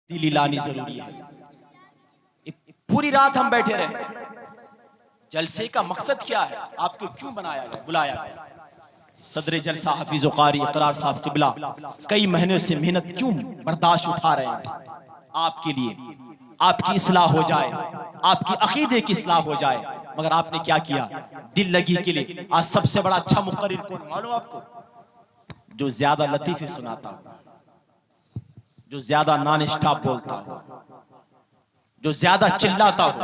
तब्दीली लानी जरूरी है। पूरी रात हम बैठे रहे, जलसे का मकसद क्या है, आपको क्यों बनाया गया, बुलाया गया? सदर जलसा हाफिज कारी इकरार साहब क़िबला कई महीनों से मेहनत क्यों बर्दाश्त उठा रहे हैं? आपके लिए, आपकी इस्लाह हो जाए, आपकी अकीदे की इस्लाह हो जाए। मगर आपने क्या किया? दिल लगी के लिए। आज सबसे बड़ा अच्छा मुक़र्रिर कौन मालूम आपको? जो ज्यादा लतीफे सुनाता हो, जो ज्यादा नॉन स्टॉप बोलता हो, जो ज्यादा चिल्लाता हो।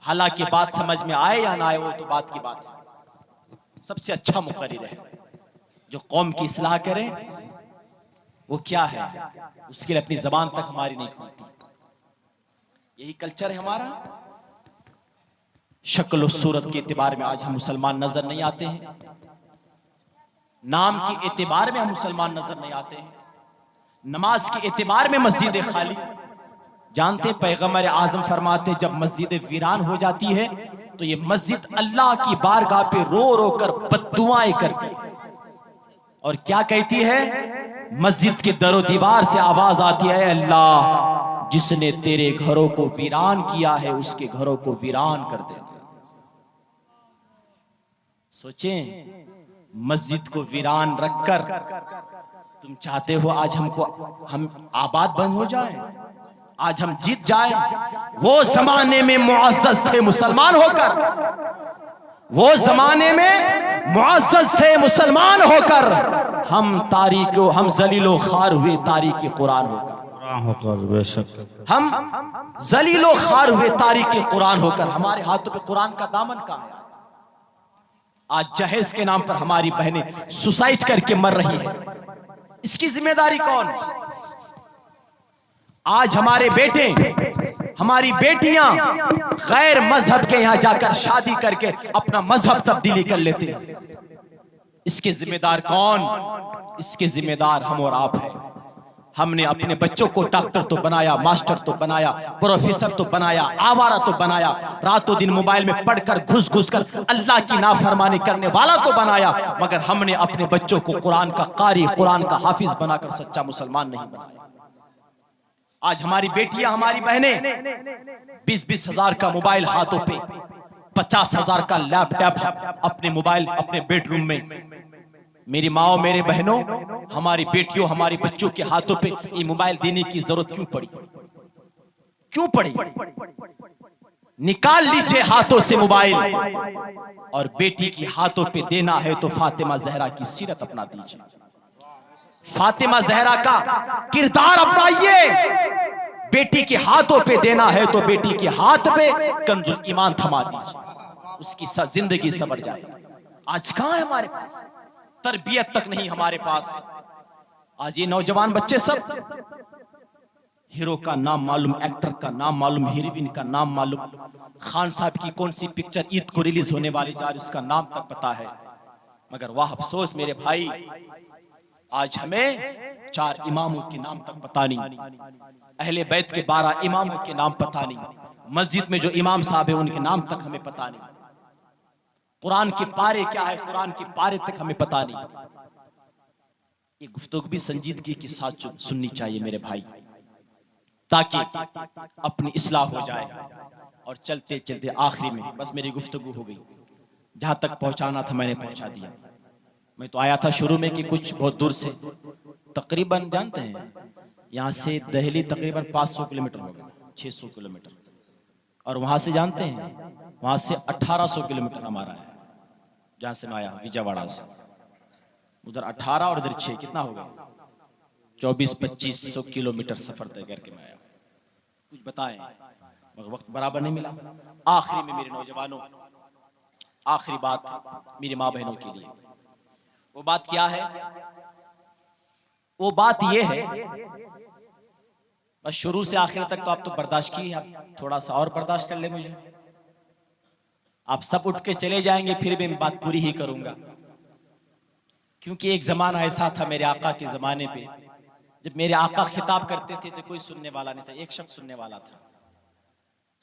हालांकि बात समझ में आए या ना आए वो तो बात की बात है। सबसे अच्छा मुक़र्रिर है जो कौम की इस्लाह करे। वो क्या है? उसके लिए अपनी जबान तक हमारी नहीं खुलती। यही कल्चर है हमारा। शक्ल और सूरत के एतबार में आज हम मुसलमान नजर नहीं आते हैं, नाम के एतबार में हम मुसलमान नजर नहीं आते हैं, नमाज के एतबार में मस्जिद खाली। जानते पैगंबर आजम फरमाते जब मस्जिद वीरान हो जाती है तो ये मस्जिद अल्लाह की बारगाह पे रो रो कर बद्दुआएं करती है। और क्या कहती है? मस्जिद के दरो दीवार से आवाज आती है, अल्लाह जिसने तेरे घरों को वीरान किया है उसके घरों को वीरान कर दे। सोचें, मस्जिद को वीरान रखकर तुम चाहते हो आज हम आबाद बंद हो जाए, आज हम जीत जाए। वो जमाने में मुअज़्ज़ज़ थे मुसलमान होकर, वो जमाने में मुअज़्ज़ज़ थे मुसलमान होकर। हम तारीको, हम जलीलो खार हुए तारीकी कुरान होकर। बेशक हम जलीलो खार हुए तारीकी कुरान होकर। हमारे हाथों पे कुरान का दामन कहां है? आज जहेज के नाम पर हमारी बहनें सुसाइड करके मर रही है। इसकी जिम्मेदारी कौन? आज हमारे बेटे, हमारी बेटियां गैर मजहब के यहां जाकर शादी करके अपना मजहब तब्दीली कर लेते हैं। इसके जिम्मेदार कौन? इसके जिम्मेदार हम और आप हैं। हमने अपने बच्चों को डॉक्टर तो बनाया, मास्टर तो बनाया, प्रोफेसर तो बनाया, आवारा तो बनाया, रातों दिन मोबाइल में पढ़कर घुस घुस कर अल्लाह की नाफरमानी करने वाला तो बनाया। मगर हमने अपने बच्चों को कुरान का कारी, कुरान का हाफिज बनाकर सच्चा मुसलमान नहीं बनाया। आज हमारी बेटियां, हमारी बहनें 20-20 हजार का मोबाइल हाथों पे, 50 हजार का लैपटॉप अपने मोबाइल अपने बेडरूम में। मेरी माओ, मेरे बहनों, हमारी बेटियों, हमारी बच्चों के हाथों पे ये मोबाइल देने की जरूरत क्यों पड़ी? क्यों पड़ी? निकाल लीजिए हाथों से मोबाइल और बेटी की हाथों पे देना है तो फातिमा जहरा की सीरत अपना दीजिए, फातिमा जहरा का किरदार अपनाइए। बेटी के हाथों पे देना है तो बेटी के हाथ पे कंजुल ईमान थमा दीजिए, उसकी जिंदगी संवर जाए। आज कहां है हमारे पास? तरबियत तक नहीं हमारे पास। आज ये नौजवान बच्चे सब हीरो का नाम मालूम, एक्टर का नाम मालूम, हीरोइन का नाम मालूम, खान साहब की कौन सी पिक्चर ईद को रिलीज होने वाली जा रही उसका नाम तक पता है। मगर वाह अफसोस मेरे भाई, आज हमें 4 इमामों के नाम तक पता नहीं, अहले बैत के 12 इमामों के नाम पता नहीं, मस्जिद में जो इमाम साहब है उनके नाम तक हमें पता नहीं, कुरान के पारे क्या है, कुरान के पारे तक हमें पता नहीं। ये गुफ्तगू भी संजीदगी के साथ सुननी चाहिए मेरे भाई, ताकि अपनी इस्लाह हो जाए। और चलते चलते आखिरी में बस मेरी गुफ्तगू हो गई, जहां तक पहुंचाना था मैंने पहुंचा दिया। मैं तो आया था शुरू में कि कुछ बहुत दूर से, तकरीबन जानते हैं यहाँ से दहली तकरीबन 500 किलोमीटर होगा, 600 किलोमीटर, और वहां से जानते हैं वहां से 1800 किलोमीटर हमारा है, जहां से मैं आया विजयवाड़ा से। उधर 18 और इधर 6, कितना हो गया? 2400-2500 किलोमीटर सफर तय करके मैं आया। कुछ बताएं मगर वक्त बराबर नहीं मिला। आखिरी में मेरे नौजवानों, आखिरी बात मेरी माँ बहनों के लिए, वो बात क्या है? वो बात ये है, बस शुरू से आखिर तक तो आप तो बर्दाश्त की, आप थोड़ा सा और बर्दाश्त कर ले मुझे। आप सब उठ के चले जाएंगे फिर भी मैं बात पूरी ही करूंगा, क्योंकि एक जमाना ऐसा था मेरे आका के जमाने पे, जब मेरे आका खिताब करते थे तो कोई सुनने वाला नहीं था, एक शख्स सुनने वाला था।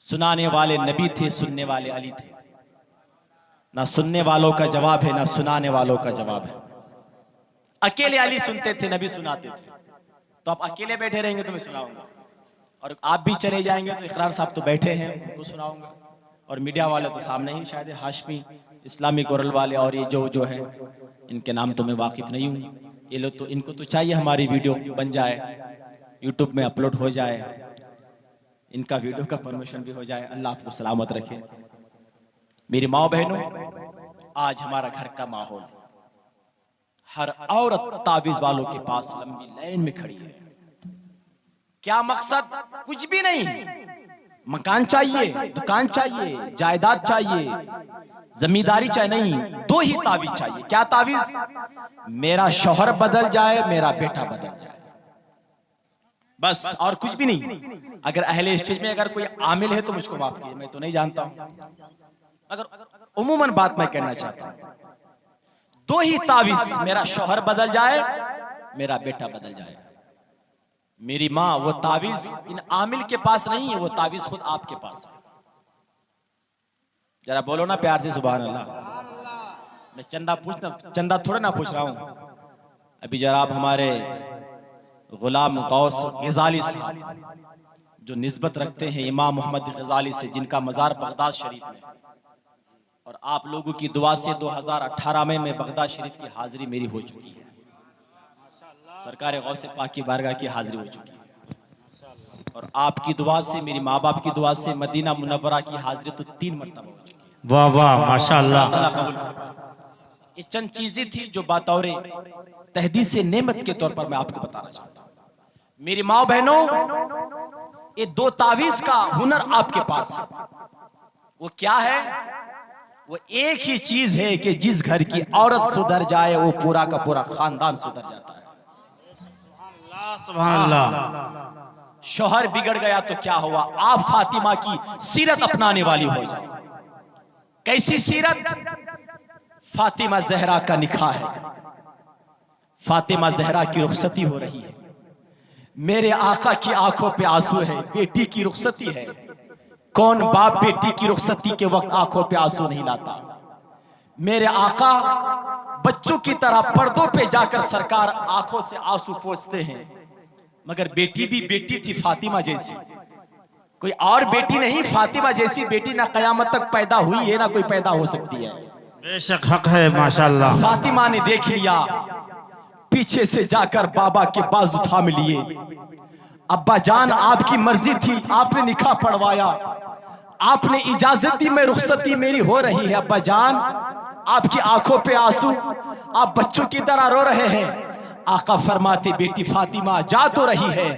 सुनाने वाले नबी थे, सुनने वाले अली थे। ना सुनने वालों का जवाब है, ना सुनाने वालों का जवाब है। अकेले अली सुनते थे, नबी सुनाते थे। तो आप अकेले बैठे रहेंगे तो मैं सुनाऊंगा। और आप भी चले जाएंगे तो इकरार साहब तो बैठे हैं, उनको सुनाऊंगा। और मीडिया वाले तो सामने ही शायद हाशमी इस्लामी गोरल वाले और ये जो है, इनके नाम तो मैं वाकिफ नहीं हूँ। ये लोग तो, इनको तो चाहिए हमारी वीडियो बन जाए, यूट्यूब में अपलोड हो जाए, इनका वीडियो का प्रमोशन भी हो जाए। अल्लाह आपको सलामत रखे। मेरी माँ बहनों, आज हमारा घर का माहौल, हर औरत ताबीज वालों के पास लंबी लाइन में खड़ी है। क्या मकसद? कुछ भी नहीं। मकान चाहिए, दुकान चाहिए, जायदाद चाहिए, जमींदारी चाहिए, नहीं, दो ही तावीज चाहिए। क्या तावीज? मेरा शौहर बदल जाए, मेरा बेटा बदल जाए, बस, और कुछ भी नहीं। अगर अहले स्टेज में अगर कोई आमिल है तो मुझको माफ कीजिए, मैं तो नहीं जानता हूं, अगर उमूमन बात मैं कहना चाहता हूं, दो ही तावीज, मेरा शौहर बदल जाए, मेरा बेटा बदल जाए। मेरी माँ, वो तावीज इन आमिल के पास नहीं है, वो तावीज खुद आपके पास है। जरा बोलो ना प्यार से सुभान अल्लाह। मैं चंदा थोड़ा ना पूछ रहा हूं। अभी जरा आप हमारे गुलाम गौस गजाली साहब जो निस्बत रखते हैं इमाम मोहम्मद गजाली से, जिनका मज़ार बगदाद शरीफ में, और आप लोगों की दुआ से 2018 में मैं बगदाद शरीफ की हाजिरी मेरी हो चुकी है। सरकार गौसे पाक की बारगाह की हाजिरी हो चुकी है, और आपकी दुआ से, मेरी माँ बाप की दुआ से मदीना मुनव्वरा की हाजिरी तो 3 मरतबा हो चुकी है। वाह वाह माशाअल्लाह। ये चंद चीजें थी जो बतौर तहदीस नेमत के तौर पर मैं आपको बताना चाहता हूँ। मेरी माँ बहनों, ये 2 तावीज का हुनर आपके पास है। वो क्या है? वो एक ही चीज है कि जिस घर की औरत सुधर जाए वो पूरा का पूरा खानदान सुधर जाता है। सुभान अल्लाह। शौहर बिगड़ गया तो क्या हुआ? आप फातिमा की सीरत अपनाने वाली हो जाए। कैसी सीरत? फातिमा जहरा का निकाह है, फातिमा जहरा की रुखसती हो रही है, मेरे आका की आंखों पे आंसू है, बेटी की रुखसती है। कौन बाप बेटी की रुखसती के वक्त आंखों पे आंसू नहीं लाता? मेरे आका बच्चों की तरह पर्दों पे जाकर सरकार आंखों से आंसू पोंछते हैं, मगर बेटी भी बेटी थी फातिमा जैसी, कोई और बेटी नहीं, फातिमा जैसी बेटी ना कयामत तक पैदा हुई है ना कोई पैदा हो सकती है। बेशक हक है माशाअल्लाह। फातिमा ने देख लिया, पीछे से जाकर बाबा के बाजू थाम लिए। अब्बा जान, आपकी मर्जी थी, आपने निकाह पढ़वाया, आपने इजाजत दी, मैं रुखसती मेरी हो रही है। अब्बा जान, आपकी आंखों पे आंसू, आप बच्चों की तरह रो रहे हैं। आका फरमाते, बेटी फातिमा जा तो रही है,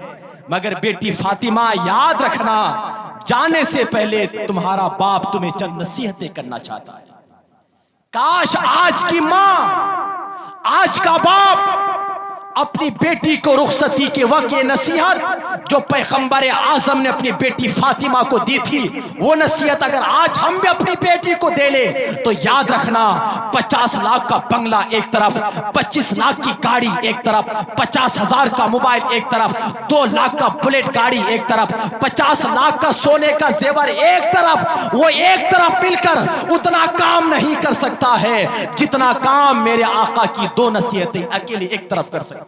मगर बेटी फातिमा याद रखना, जाने से पहले तुम्हारा बाप तुम्हें चंद नसीहतें करना चाहता है। काश आज की माँ, आज का बाप अपनी बेटी को रुखसती के वक्त ये नसीहत जो पैगंबर आजम ने अपनी बेटी फातिमा को दी थी, वो नसीहत अगर आज हम भी अपनी बेटी को दे ले तो याद रखना, 50 लाख का बंगला एक तरफ, 25 लाख की गाड़ी एक तरफ, 50,000 का मोबाइल एक तरफ, 2 लाख का बुलेट गाड़ी एक तरफ, 50 लाख का सोने का जेवर एक तरफ, वो एक तरफ मिलकर उतना काम नहीं कर सकता है जितना काम मेरे आका की 2 नसीहतें अकेले एक तरफ कर सकती।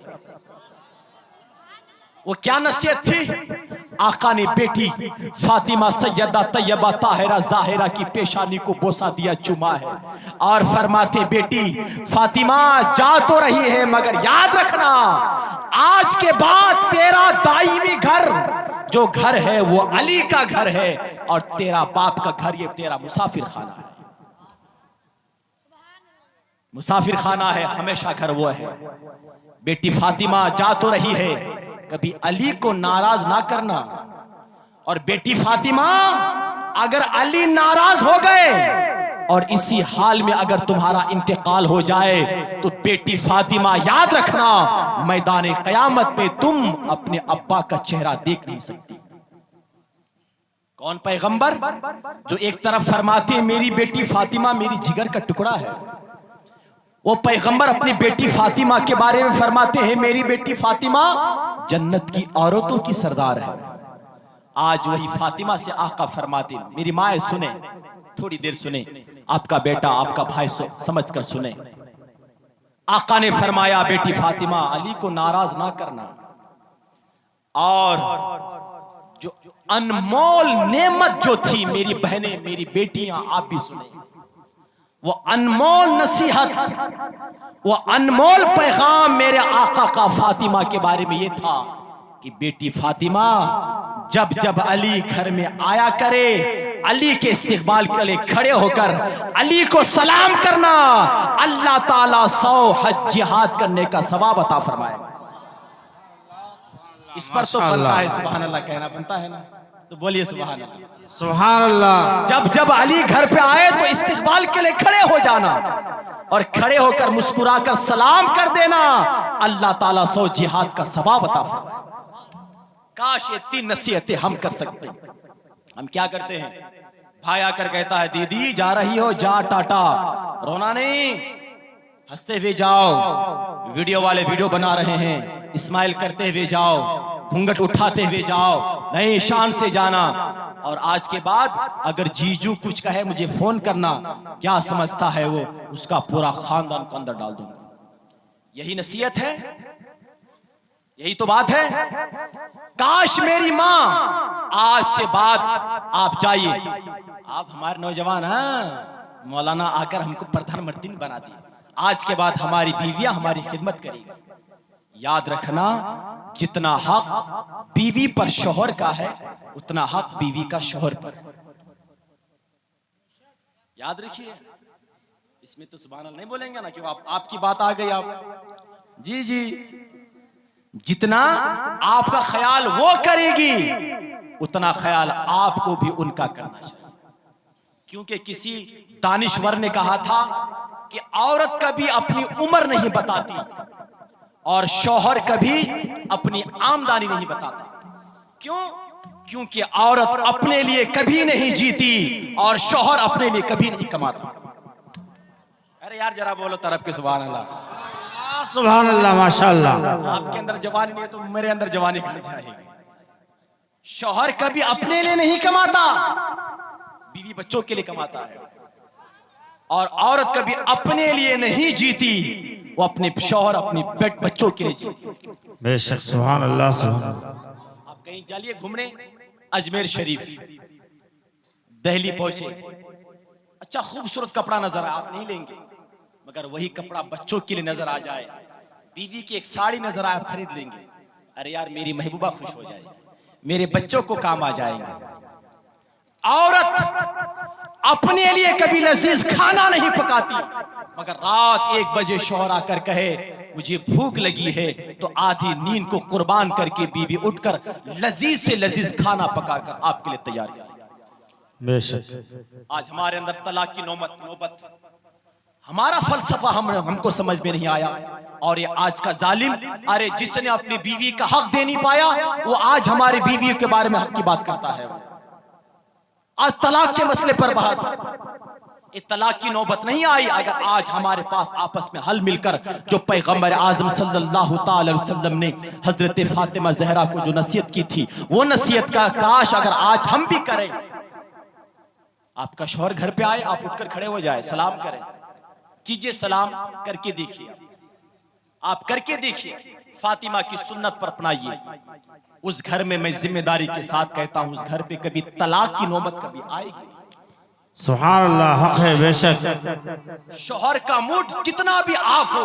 वो क्या नसीहत थी? आका ने बेटी फातिमा सैयदा तैयबा ताहिरा जाहिरा की पेशानी को बोसा दिया, चुमा है, और फरमाते, बेटी फातिमा जा तो रही है, मगर याद रखना, आज के बाद तेरा दाईमी घर जो घर है वो अली का घर है, और तेरा बाप का घर ये तेरा मुसाफिर खाना है। मुसाफिर खाना है, हमेशा घर वो है। बेटी फातिमा जा तो रही है, कभी अली को नाराज ना करना। और बेटी फातिमा, अगर अली नाराज हो गए और इसी हाल में अगर तुम्हारा इंतकाल हो जाए तो बेटी फातिमा याद रखना, मैदान कयामत में तुम अपने अब्बा का चेहरा देख नहीं सकती। कौन पैगंबर जो एक तरफ फरमाते मेरी बेटी फातिमा मेरी जिगर का टुकड़ा है, वो पैगंबर अपनी बेटी फातिमा के बारे में फरमाते हैं मेरी बेटी फातिमा जन्नत की औरतों की सरदार है। आज वही फातिमा से आका फरमाते, मेरी माए सुने, थोड़ी देर सुने, आपका बेटा आपका भाई समझ कर सुने। आका ने फरमाया, बेटी फातिमा अली को नाराज ना करना, और जो अनमोल नेमत जो थी, मेरी बहनें, मेरी बेटियां, आप भी सुने, वो अनमोल नसीहत, वो अनमोल पैगाम मेरे आका का फातिमा के बारे में ये था कि बेटी फातिमा, जब जब अली घर में आया करे, अली के इस्तिकबाल के लिए खड़े होकर अली को सलाम करना, अल्लाह ताला 100 हज जिहाद करने का सवाब अता फरमाए। इस पर तो बनता है सुभान अल्लाह कहना, बनता है ना, तो बोलिए सुभान अल्लाह। सुभान अल्लाह। जब जब अली घर पे आए तो इस्तिकबाल के लिए खड़े हो जाना और खड़े होकर मुस्कुराकर सलाम कर देना, अल्लाह ताला 100 जिहाद का सवाब अता फरमाए। काश ये 3 नसीहतें हम कर सकते। हम क्या करते हैं, भाई आकर कहता है दीदी जा रही हो, जा टाटा, रोना नहीं, हंसते हुए जाओ, वीडियो वाले वीडियो बना रहे हैं, स्माइल करते हुए जाओ, घूंघट उठाते हुए जाओ, नहीं शान से जाना। और आज के बाद अगर जीजू कुछ कहे मुझे फोन करना, क्या समझता है वो, उसका पूरा खानदान को अंदर डाल दूंगा। यही नसीहत है, यही तो बात है। काश मेरी माँ, आज से बात आप जाइए, आप हमारे नौजवान हैं, मौलाना आकर हमको प्रधानमंत्री बना दिया, आज के बाद हमारी बीवियां हमारी खिदमत करेगी। याद रखना, जितना हक बीवी पर शौहर का है, उतना हक बीवी का शौहर पर है। याद रखिए, इसमें तो सुभान अल्लाह नहीं बोलेंगे ना कि आपकी बात आ गई, आप जी जी, जितना आपका ख्याल वो करेगी, उतना ख्याल आपको भी उनका करना चाहिए। क्योंकि किसी दानिश्वर ने कहा था कि औरत कभी अपनी उम्र नहीं बताती और शौहर कभी अपनी आमदनी नहीं बताता। क्यों? क्योंकि औरत अपने लिए कभी नहीं जीती और शौहर अपने लिए कभी नहीं कमाता। अरे यार जरा बोलो तरफ के सुभान अल्लाह। सुभान अल्लाह, माशाअल्लाह। आपके अंदर जवानी नहीं है तो मेरे अंदर जवानी कहां से आएगी। शौहर कभी अपने लिए नहीं कमाता, बीवी बच्चों के लिए कमाता है, और औरत कभी अपने लिए नहीं जीती, वो अपने शौहर अपने बच्चों के लिए जीती। बेशक, सुभान अल्लाह, सुभान अल्लाह। आप कहीं चलिए घूमने, अजमेर शरीफ, दिल्ली पहुंचे, अच्छा खूबसूरत कपड़ा नजर आए, आप नहीं लेंगे, मगर वही कपड़ा बच्चों के लिए नजर आ जाए, बीवी की एक साड़ी नजर आए, आप खरीद लेंगे। अरे यार मेरी महबूबा खुश हो जाएगी, मेरे बच्चों को काम आ जाएंगे। औरत अपने लिए कभी लजीज खाना नहीं पकाती, मगर रात 1 बजे शौहर आकर कहे मुझे भूख लगी है, तो आधी नींद को कुर्बान करके बीवी उठकर लजीज से लजीज खाना पकाकर आपके लिए तैयार करे। बेशक। आज हमारे अंदर तलाक की नौबत, हमारा फलसफा हमको समझ में नहीं आया, और ये आज का जालिम, अरे जिसने अपनी बीवी का हक दे नहीं पाया, वो आज हमारी बीवी के बारे में हक की बात करता है। आज तलाक के मसले पर बहस, ये तलाक की नौबत नहीं आई अगर आज हमारे पास आपस में हल मिलकर जो पैगंबर आजम सल्लल्लाहु अलैहि वसल्लम ने हजरत फातिमा जहरा को जो नसीहत की थी, वो नसीहत का काश अगर आज हम भी करें। आपका शौहर घर पे आए, आप उठकर खड़े हो जाए, सलाम करें, कीजिए सलाम, करके देखिए, आप करके देखिए, फातिमा की सुन्नत पर अपनाइए। उस घर में मैं जिम्मेदारी के साथ कहता हूं, उस घर पे कभी तलाक की नौबत कभी आएगी। सुभान अल्लाह, हक है, बेशक। शौहर का मूड कितना भी ऑफ हो,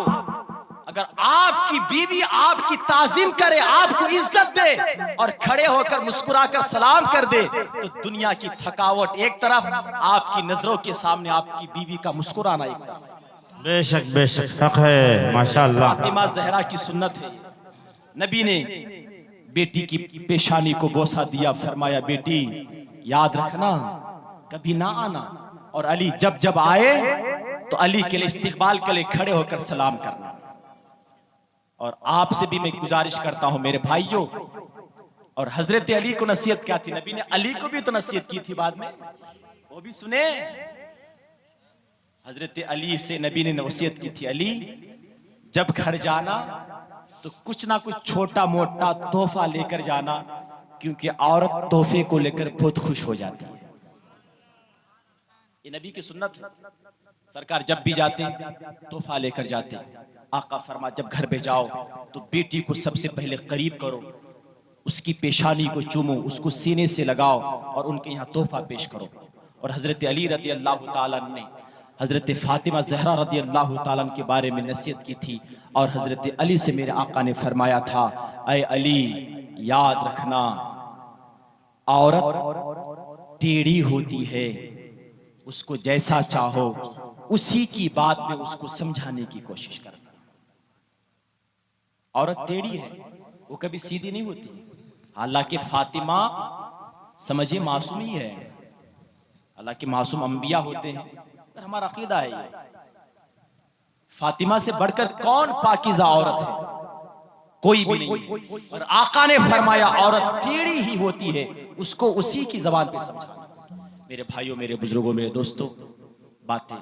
अगर आपकी बीवी आपकी ताजीम करे, आपको इज्जत दे और खड़े होकर मुस्कुराकर सलाम कर दे, तो दुनिया की थकावट एक तरफ, आपकी नजरों के सामने आपकी बीवी का मुस्कुराना एक तरफ। बेशक बेशक, हक है, माशाअल्लाह। फातिमा जहरा की सुन्नत है। नबी ने बेटी की पेशानी को बोसा दिया, फरमाया बेटी याद रखना कभी ना आना, और अली जब जब आए तो अली के लिए इस्तिकबाल के लिए खड़े होकर सलाम करना। और आपसे भी मैं गुजारिश करता हूं मेरे भाइयों, और हजरत अली को नसीहत क्या थी, नबी ने अली को भी तो नसीहत की थी बाद में, वो भी सुने। हजरत अली से नबी ने नसीहत की थी, अली जब घर जाना तो कुछ ना कुछ छोटा मोटा तोहफा लेकर जाना, क्योंकि औरत तोहफे को लेकर बहुत खुश हो जाती है। ये नबी की सुन्नत है। सरकार जब भी जाते तोहफा लेकर जाते। आका फरमा जब घर पे जाओ तो बेटी को सबसे पहले करीब करो, उसकी पेशानी को चूमो, उसको सीने से लगाओ और उनके यहाँ तोहफा पेश करो। और हजरत अली रदी अल्लाह ताला ने हजरत फातिमा जहरा रदी अल्लाह ताला के बारे में नसीहत की थी। और हजरत अली से मेरे आका ने फरमाया था, ऐ अली याद रखना, औरत टेढ़ी होती है, उसको जैसा चाहो उसी की बात में उसको समझाने की कोशिश करना। औरत टेढ़ी है, वो कभी सीधी नहीं होती। हालांकि फातिमा समझिए मासूम ही है, हालांकि मासूम अंबिया होते हैं, पर हमारा अकीदा है ये। फातिमा से बढ़कर कौन पाकीज़ा औरत है? कोई भी नहीं। और आका ने फरमाया औरत टेढ़ी ही होती है, उसको उसी की जबान पे समझाना। मेरे भाइयों, मेरे बुजुर्गों, मेरे दोस्तों, बातें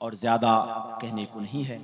और ज्यादा कहने को नहीं है,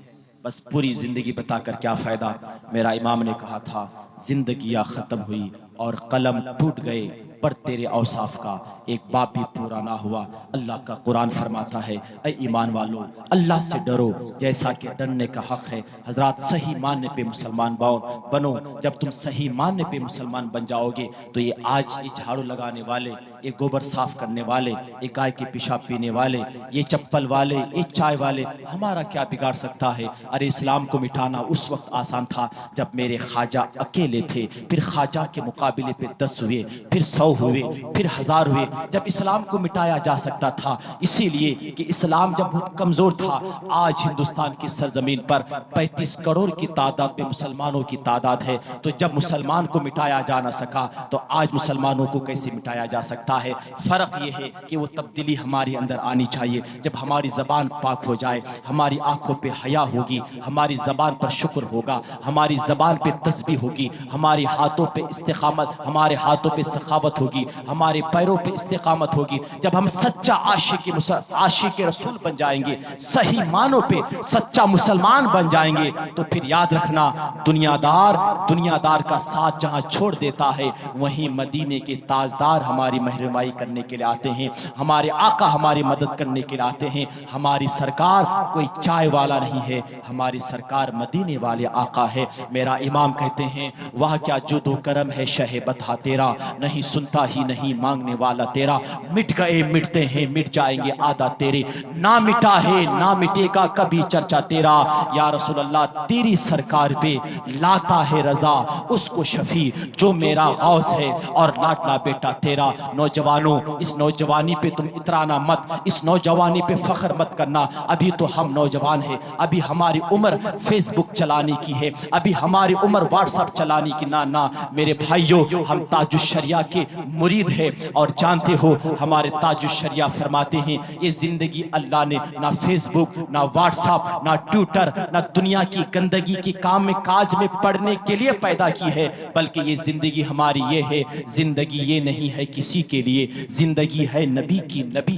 बस पूरी जिंदगी बताकर क्या फायदा। मेरा इमाम ने कहा था, जिंदगियां खत्म हुई और कलम टूट गए, पर तेरे औसाफ का एक बाप भी पूरा ना हुआ। अल्लाह का कुरान फरमाता है, ऐ ईमान वालों, अल्लाह से डरो जैसा कि डरने का हक है। हजरात, सही मानने पे मुसलमान बनो। जब तुम सही मानने पे मुसलमान बन जाओगे तो ये आज ये झाड़ू लगाने वाले, ये गोबर साफ करने वाले, ये गाय के पेशाब पीने वाले, ये चप्पल वाले, ये चाय वाले हमारा क्या बिगाड़ सकता है? अरे इस्लाम को मिटाना उस वक्त आसान था जब मेरे ख्वाजा अकेले थे, फिर ख्वाजा के मुकाबले पे 10 हुए, फिर 100 हुए, फिर 1000 हुए, जब इस्लाम को मिटाया जा सकता था। इसीलिए कि इस्लाम जब बहुत कमजोर था। आज हिंदुस्तान की सरजमीन पर 35 करोड़ की तादाद में मुसलमानों की तादाद है, तो जब मुसलमान को मिटाया जा ना सका तो आज मुसलमानों को कैसे मिटाया जा सकता है? फर्क यह है कि वो तब्दीली हमारे अंदर आनी चाहिए। जब हमारी जबान पाक हो जाए, हमारी आंखों पे हया होगी, हमारी जबान पर शुक्र होगा, हमारी जबान पे तस्बीह होगी, हमारे हाथों पे इस्तिकामत, हमारे हाथों पे सखावत होगी, हमारे पैरों पे इस्तिकामत होगी। जब हम सच्चा आशिक रसूल बन जाएंगे, सही मानों पे सच्चा मुसलमान बन जाएंगे, तो फिर याद रखना, दुनियादार का साथ जहां छोड़ देता है, वहीं मदीने के ताजदार हमारी मेहरबानी करने के लिए आते हैं, हमारे आका हमारी मदद करने के लिए आते हैं। हमारी सरकार कोई चाय वाला नहीं है, हमारी सरकार मदीने वाले आका है। मेरा इमाम कहते हैं, वह क्या जुदो करम है शहे बता तेरा, नहीं सुनता ही नहीं मांगने वाला तेरा। मिट गए मिटते हैं, मिट जाएंगे आदा तेरे, ना मिटा है ना मिटेगा कभी चर्चा तेरा। या रसूल अल्लाह, तेरी सरकार पे लाता है रजा उसको शफी जो मेरा गौस है और लाडला बेटा तेरा। नौजवानों, इस नौजवानी पे तुम इतराना मत, इस नौजवानी पे फख्र मत करना। अभी तो हम नौजवान हैं, अभी हमारी उम्र फेसबुक चलाने की है, अभी हमारी उम्र व्हाट्सएप चलाने की ना मेरे भाइयों, हम ताजुश्शरिया के मुरीद हैं। और जानते हो, हमारे ताजुश्शरिया फरमाते हैं, ये जिंदगी अल्लाह ने ना फेसबुक, ना व्हाट्सएप, ना ट्विटर, ना दुनिया की गंदगी की काम में काज में पढ़ने के लिए पैदा की है, बल्कि ये जिंदगी हमारी ये है, जिंदगी ये नहीं है किसी के लिए, जिंदगी है नबी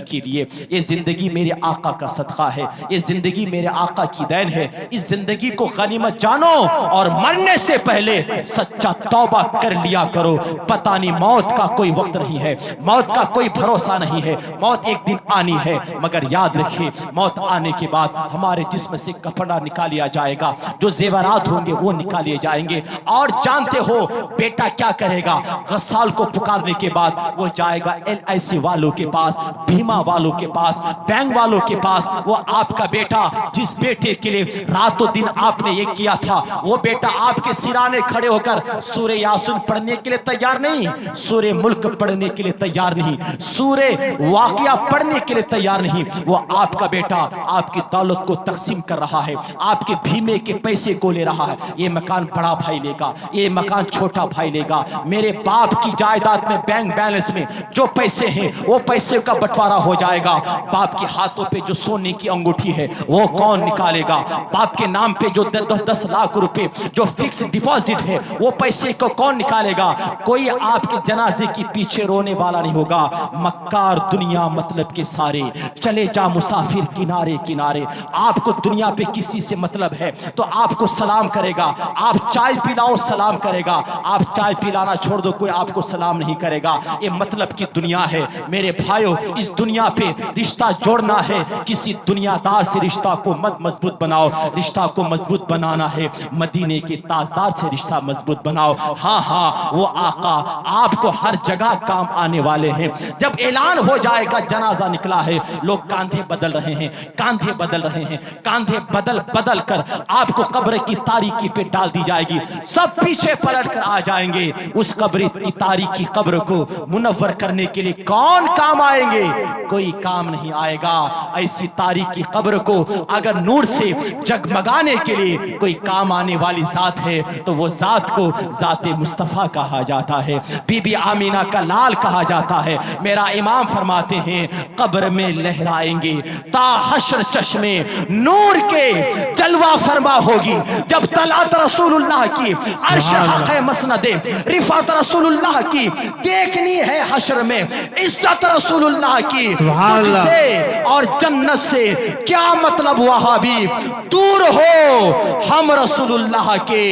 के लिए। ये जिंदगी मेरे आका का सदका है, ये जिंदगी मेरे आका की देन है। इस जिंदगी को गनीमत जानो और मरने से पहले सच्चा तौबा कर लिया करो। पता नहीं, मौत का कोई वक्त नहीं है, मौत का कोई भरोसा नहीं है, मौत एक दिन आनी है। मगर याद रखिए, मौत आने के बाद हमारे जिस्म से कपड़ा निकाल लिया जाएगा, जो जेवरात होंगे वो निकाल लिए जाएंगे। और जानते हो बेटा क्या करेगा? गस्साल को पुकारने के बाद वो जाएगा LIC वालों के पास, बीमा वालों के पास, बैंक वालों के पास। वो आपका बेटा, जिस बेटे के लिए रातों दिन आपने ये किया था, वो बेटा आपके सिराने खड़े होकर सूरे यासीन पढ़ने के लिए तैयार नहीं, सूरे मुल्क पढ़ने के लिए तैयार नहीं, सूरे वाक़िया पढ़ने के लिए तैयार नहीं। वो आपका बेटा आपकी दौलत को तकसीम कर रहा है, आपके बीमे के पैसे को ले रहा है। ये मकान बड़ा भाई लेगा, ये मकान छोटा भाई लेगा। मेरे बाप की जायदाद में, बैंक बैलेंस में जो पैसे हैं, वो पैसे का बंटवारा हो जाएगा। बाप के हाथों पे जो सोने की अंगूठी है, वो कौन निकालेगा? बाप के नाम पे जो 10 लाख रुपए जो फिक्स डिपॉजिट है, वो पैसे को कौन निकालेगा? कोई आपके जनाजे दे कि पीछे रोने वाला नहीं होगा। मक्कार दुनिया मतलब के सारे, चले जा मुसाफिर किनारे किनारे। आपको दुनिया पे किसी से मतलब है तो आपको सलाम करेगा, आप चाय पिलाओ सलाम करेगा, आप चाय पिलाना छोड़ दो कोई आपको सलाम नहीं करेगा। ये मतलब की दुनिया है मेरे भाइयों। इस दुनिया पे रिश्ता जोड़ना है, किसी दुनियादार से रिश्ता को मत मजबूत बनाओ, रिश्ता को मजबूत बनाना है मदीने के ताजदार से रिश्ता मजबूत बनाओ। हाँ हाँ, वो आका आपको हर जगह काम आने वाले हैं। जब ऐलान हो जाएगा जनाजा निकला है, लोग कांधे बदल रहे हैं, कांधे बदल रहे हैं, कांधे बदल बदल कर आपको कब्र की तारीकी पे डाल दी जाएगी। सब पीछे पलट कर आ जाएंगे। उस कब्र की तारीकी कब्र को मुनव्वर करने के लिए कौन काम आएंगे? कोई काम नहीं आएगा। ऐसी तारीकी कब्र को अगर नूर से जगमगाने के लिए कोई काम आने वाली जात है तो वो जात को जाते मुस्तफा कहा जाता है, बीबी आमीना का लाल कहा जाता है। मेरा इमाम फरमाते हैं कब्र में लहराएंगे ता हश्र चश्मे नूर के जलवा फरमा होगी। जब तलात रसूलुल्लाह की अर्श हक है मसनदे रिफात रसूलुल्लाह की देखनी है हश्र में, इज्जत रसूलुल्लाह की तुझसे और जन्नत से क्या मतलब वहाबी, दूर हो हम रसूलुल्लाह के,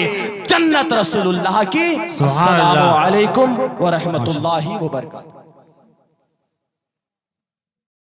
जन्नत रसूलुल्लाह की। अस्सलामु अलैकुम व रहमतुल्लाहि व बरकातहू।